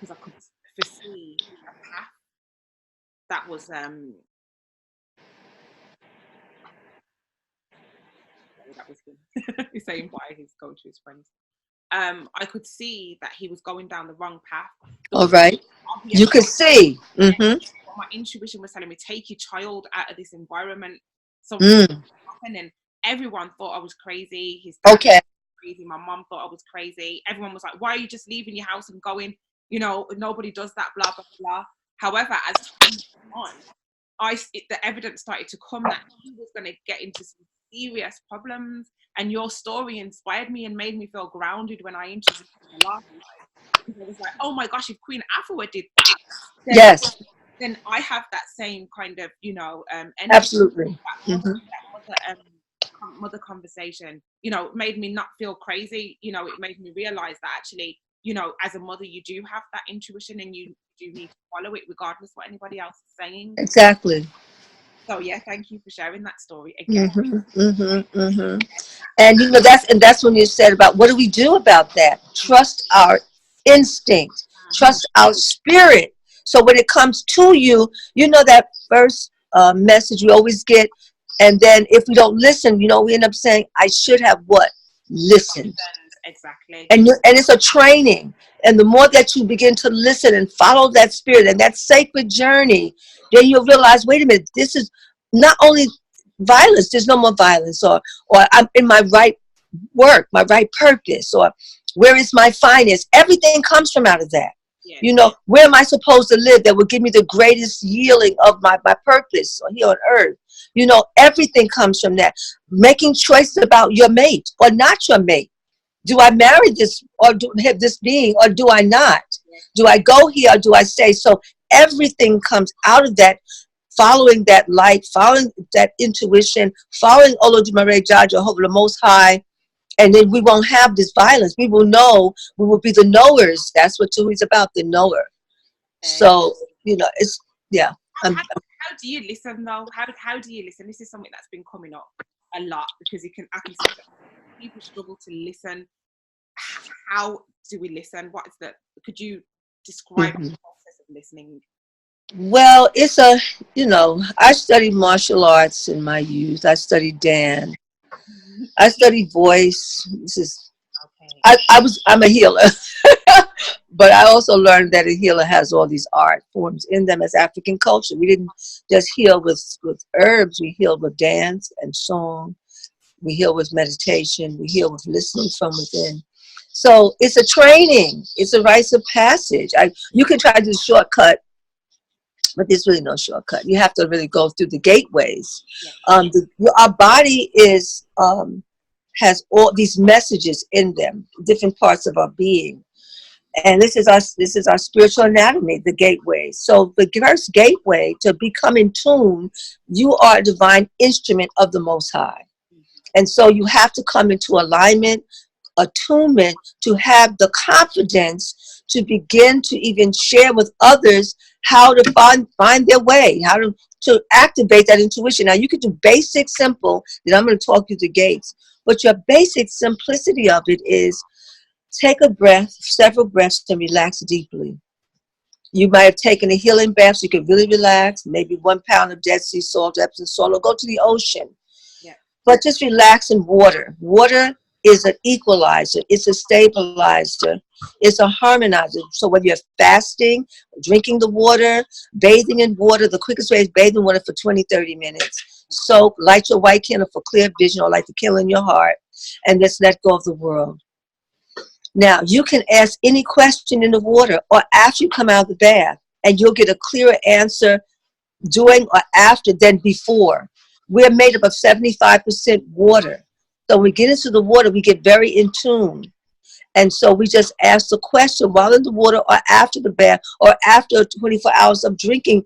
because I could foresee a path that was him. He's saying bye, he's going to his friends. I could see that he was going down the wrong path. All right. You could see. My intuition was telling me, take your child out of this environment. Something happened, and everyone thought I was crazy. His dad was crazy. My mom thought I was crazy. Everyone was like, why are you just leaving your house and going? You know, nobody does that, blah, blah, blah. However, as time went on, the evidence started to come that he was going to get into some serious problems. And your story inspired me and made me feel grounded when I introduced him last night. I was like, oh my gosh, if Queen Afua did that, then I have that same kind of, you know, energy. Absolutely. That mother conversation, you know, made me not feel crazy. You know, it made me realize that actually, you know, as a mother, you do have that intuition and you do need to follow it regardless what anybody else is saying. Exactly. So yeah, thank you for sharing that story again. And you know, that's when you said about what do we do about that? Trust our instinct, trust our spirit. So when it comes to you, you know, that first message we always get, and then if we don't listen, you know, we end up saying, I should have what? Listened. Exactly. And it's a training. And the more that you begin to listen and follow that spirit and that sacred journey, then you'll realize, wait a minute, this is not only violence, there's no more violence, or I'm in my right work, my right purpose, or where is my finance? Everything comes from out of that. Yeah. You know, where am I supposed to live that will give me the greatest yielding of my purpose here on earth? You know, everything comes from that. Making choices about your mate or not your mate. Do I marry this or do have this being or do I not? Do I go here or do I stay? So everything comes out of that, following that light, following that intuition, following Olodumare Jah, Jehovah the Most High, and then we won't have this violence. We will know, we will be the knowers. That's what Tui's about, the knower. So, you know, it's, yeah. How do you listen though? How do you listen? This is something that's been coming up a lot because I can see that people struggle to listen. How do we listen? Could you describe the process of listening? Well, it's you know, I studied martial arts in my youth. I studied dance. I studied voice. I'm a healer. But I also learned that a healer has all these art forms in them as African culture. We didn't just heal with herbs. We healed with dance and song. We heal with meditation. We heal with listening from within. So it's a training. It's a rites of passage. You can try to do the shortcut, but there's really no shortcut. You have to really go through the gateways. Our body has all these messages in them, different parts of our being. And this is our spiritual anatomy, the gateway. So the first gateway to become in tune, you are a divine instrument of the Most High. And so you have to come into alignment, attunement, to have the confidence to begin to even share with others how to find their way, how to activate that intuition. Now you can do basic, simple, then I'm going to talk you through the gates. But your basic simplicity of it is take a breath, several breaths, and relax deeply. You might have taken a healing bath so you can really relax, maybe 1 pound of Dead Sea salt, Epsom salt, or go to the ocean. Yeah. But just relax in water. Water is an equalizer. It's a stabilizer. It's a harmonizer. So whether you're fasting, drinking the water, bathing in water, the quickest way is bathing in water for 20, 30 minutes. Soak, light your white candle for clear vision or light the candle in your heart, and just let go of the world. Now, you can ask any question in the water or after you come out of the bath, and you'll get a clearer answer during or after than before. We're made up of 75% water. So when we get into the water, we get very in tune. And so we just ask the question while in the water or after the bath or after 24 hours of drinking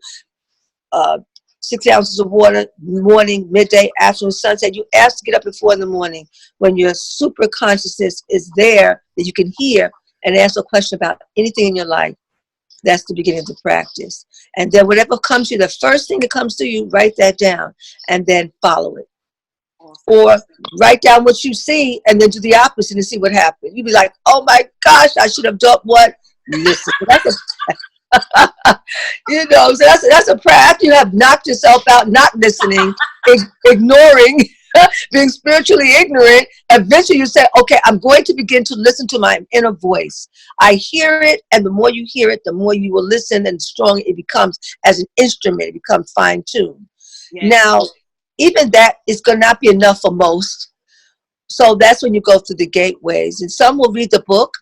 6 ounces of water, morning, midday, afternoon, sunset. You ask to get up at 4 in the morning when your super consciousness is there that you can hear and ask a question about anything in your life. That's the beginning of the practice. And then whatever comes to you, the first thing that comes to you, write that down and then follow it. Or write down what you see and then do the opposite and see what happens. You'd be like, oh my gosh, I should have done what? Listen, that's a, you know, so that's a prayer. After you have knocked yourself out, not listening, ignoring, being spiritually ignorant, eventually you say, okay, I'm going to begin to listen to my inner voice. I hear it, and the more you hear it, the more you will listen, and the stronger it becomes as an instrument. It becomes fine-tuned. Yes. Now, even that is going to not be enough for most. So that's when you go through the gateways. And some will read the book,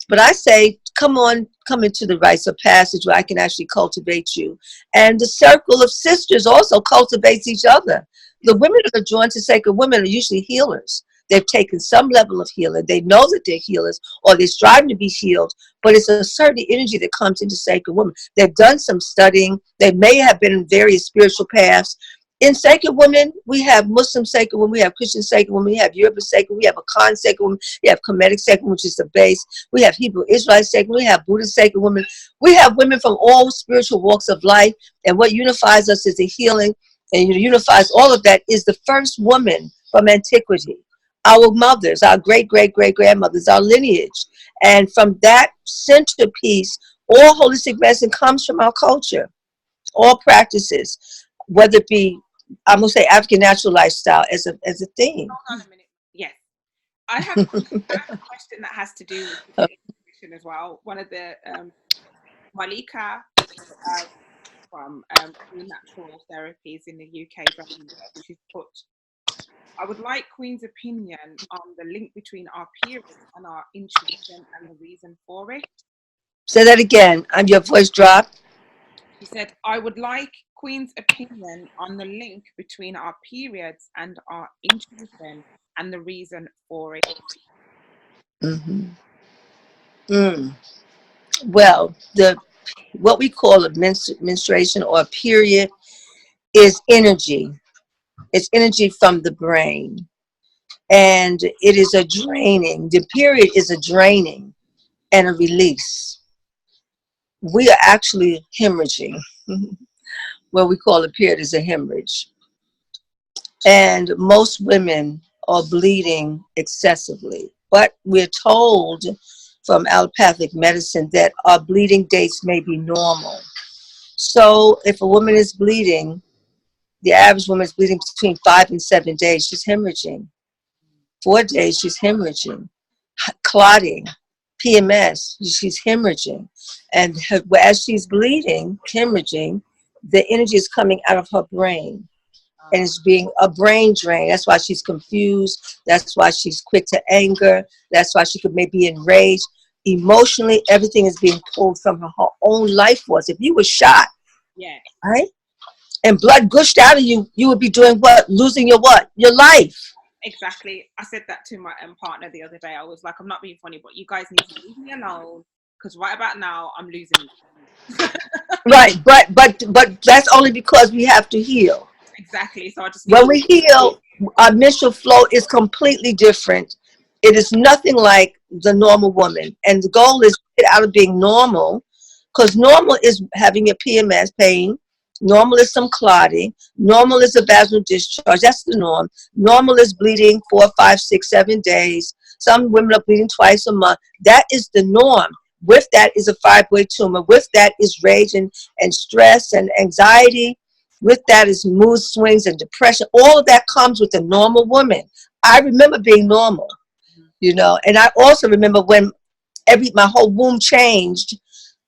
but I say, come into the rites of passage where I can actually cultivate you. And the circle of sisters also cultivates each other. The women that are joined to Sacred Women are usually healers. They've taken some level of healing. They know that they're healers, or they're striving to be healed, but it's a certain energy that comes into Sacred Women. They've done some studying. They may have been in various spiritual paths. In Sacred Women, we have Muslim Sacred Women, we have Christian Sacred Women, we have Yoruba Sacred, we have Akan Sacred Women, we have Kemetic Sacred Women, which is the base, we have Hebrew Israelite Sacred, we have Buddhist Sacred Women, we have women from all spiritual walks of life, and what unifies us is the healing, and unifies all of that is the first woman from antiquity, our mothers, our great-great-great-grandmothers, our lineage, and from that centerpiece, all holistic medicine comes from our culture, all practices, whether it be, I'm going to say African natural lifestyle as a theme. Hold on a minute. Yes. I have a question that has to do with intuition as well. One of the Malika from Natural Therapies in the UK, she's put, I would like Queen's opinion on the link between our periods and our intuition and the reason for it. Say that again. Your voice dropped. She said, I would like Queen's opinion on the link between our periods and our intuition and the reason for it. Well, what we call a menstruation or a period is energy. It's energy from the brain. And it is a draining. The period is a draining and a release. We are actually hemorrhaging. What we call a period is a hemorrhage. And most women are bleeding excessively. But we're told from allopathic medicine that our bleeding dates may be normal. So if a woman is bleeding, the average woman is bleeding between 5 and 7 days, she's hemorrhaging. 4 days, she's hemorrhaging. Clotting, PMS, she's hemorrhaging. And as she's bleeding, hemorrhaging, the energy is coming out of her brain. And it's being a brain drain. That's why she's confused. That's why she's quick to anger. That's why she could maybe be enraged. Emotionally, everything is being pulled from her own life force. If you were shot, right, and blood gushed out of you, you would be doing what? Losing your what? Your life. Exactly. I said that to my partner the other day. I was like, I'm not being funny, but you guys need to leave me alone because right about now, I'm losing. Right, but that's only because we have to heal. Exactly. So I just when we heal, our menstrual flow is completely different. It is nothing like the normal woman, and the goal is to get out of being normal, because normal is having your PMS pain. Normal is some clotting. Normal is a vaginal discharge. That's the norm. Normal is bleeding 4, 5, 6, 7 days. Some women are bleeding twice a month. That is the norm. With that is a fibroid tumor. With that is rage and stress and anxiety. With that is mood swings and depression. All of that comes with a normal woman. I remember being normal, and I also remember when my whole womb changed.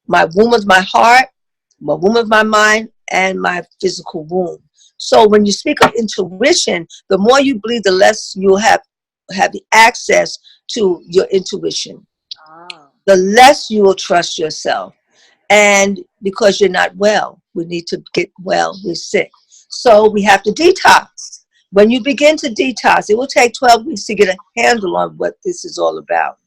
My womb was my heart, my womb of my mind, and my physical womb. So when you speak of intuition, the more you bleed, the less you'll have the access to your intuition. The less you will trust yourself. And because you're not well, we need to get well, we're sick. So we have to detox. When you begin to detox, it will take 12 weeks to get a handle on what this is all about.